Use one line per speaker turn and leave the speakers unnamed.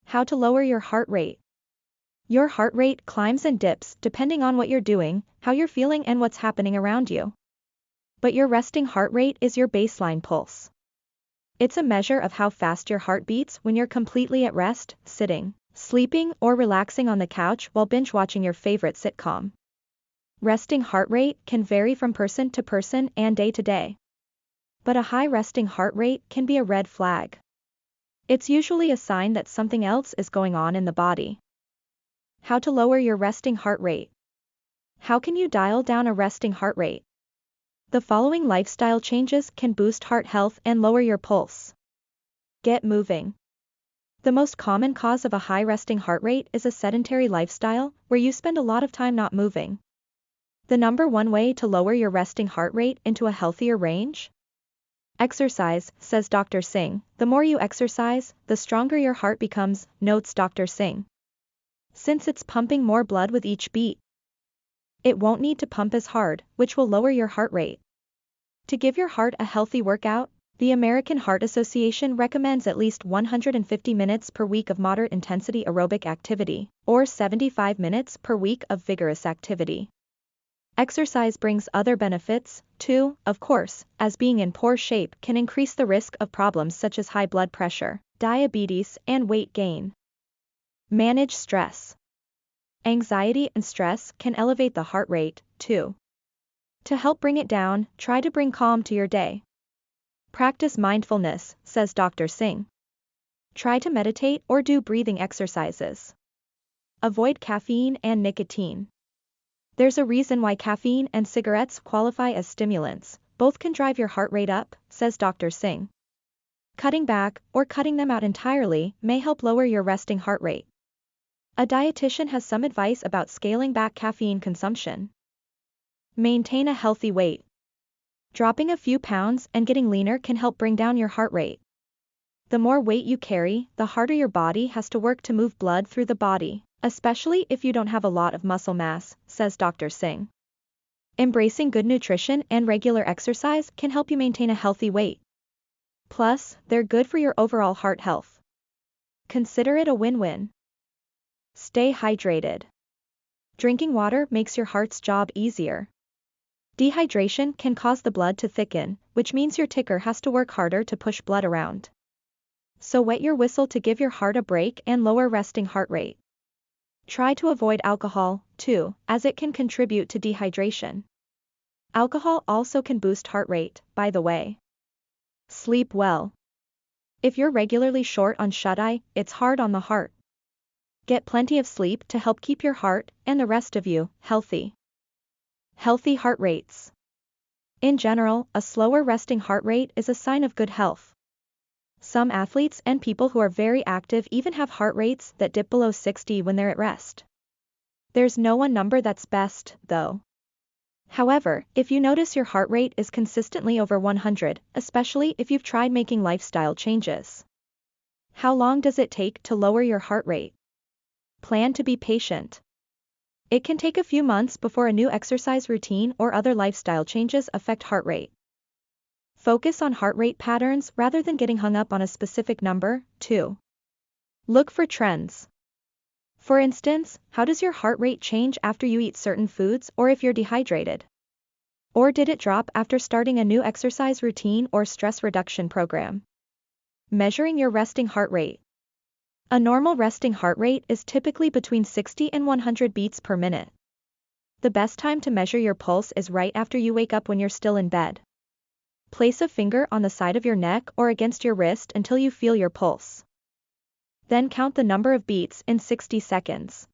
How to lower your heart rate. Your heart rate climbs and dips depending on what you're doing, how you're feeling, and what's happening around you. But your resting heart rate is your baseline pulse. It's a measure of how fast your heart beats when you're completely at rest, sitting, sleeping, or relaxing on the couch while binge watching your favorite sitcom. Resting heart rate can vary from person to person and day to day. But a high resting heart rate can be a red flag. It's usually a sign that something else is going on in the body. How to lower your resting heart rate. How can you dial down a resting heart rate? The following lifestyle changes can boost heart health and lower your pulse. Get moving. The most common cause of a high resting heart rate is a sedentary lifestyle, where you spend a lot of time not moving. The number one way to lower your resting heart rate into a healthier range? Exercise, says Dr. Singh. The more you exercise, the stronger your heart becomes, notes Dr. Singh. Since it's pumping more blood with each beat, it won't need to pump as hard, which will lower your heart rate. To give your heart a healthy workout, the American Heart Association recommends at least 150 minutes per week of moderate intensity aerobic activity, or 75 minutes per week of vigorous activity. Exercise brings other benefits, too, of course, as being in poor shape can increase the risk of problems such as high blood pressure, diabetes, and weight gain. Manage stress. Anxiety and stress can elevate the heart rate, too. To help bring it down, try to bring calm to your day. Practice mindfulness, says Dr. Singh. Try to meditate or do breathing exercises. Avoid caffeine and nicotine. There's a reason why caffeine and cigarettes qualify as stimulants. Both can drive your heart rate up, says Dr. Singh. Cutting back, or cutting them out entirely, may help lower your resting heart rate. A dietitian has some advice about scaling back caffeine consumption. Maintain a healthy weight. Dropping a few pounds and getting leaner can help bring down your heart rate. The more weight you carry, the harder your body has to work to move blood through the body, especially if you don't have a lot of muscle mass, says Dr. Singh. Embracing good nutrition and regular exercise can help you maintain a healthy weight. Plus, they're good for your overall heart health. Consider it a win-win. Stay hydrated. Drinking water makes your heart's job easier. Dehydration can cause the blood to thicken, which means your ticker has to work harder to push blood around. So wet your whistle to give your heart a break and lower resting heart rate. Try to avoid alcohol, too, as it can contribute to dehydration. Alcohol also can boost heart rate, by the way. Sleep well. If you're regularly short on shut-eye, it's hard on the heart. Get plenty of sleep to help keep your heart, and the rest of you, healthy. Healthy heart rates. In general, a slower resting heart rate is a sign of good health. Some athletes and people who are very active even have heart rates that dip below 60 when they're at rest. There's no one number that's best, though. However, if you notice your heart rate is consistently over 100, especially if you've tried making lifestyle changes. How long does it take to lower your heart rate? Plan to be patient. It can take a few months before a new exercise routine or other lifestyle changes affect heart rate. Focus on heart rate patterns rather than getting hung up on a specific number, too. Look for trends. For instance, how does your heart rate change after you eat certain foods or if you're dehydrated? Or did it drop after starting a new exercise routine or stress reduction program? Measuring your resting heart rate. A normal resting heart rate is typically between 60 and 100 beats per minute. The best time to measure your pulse is right after you wake up when you're still in bed. Place a finger on the side of your neck or against your wrist until you feel your pulse. Then count the number of beats in 60 seconds.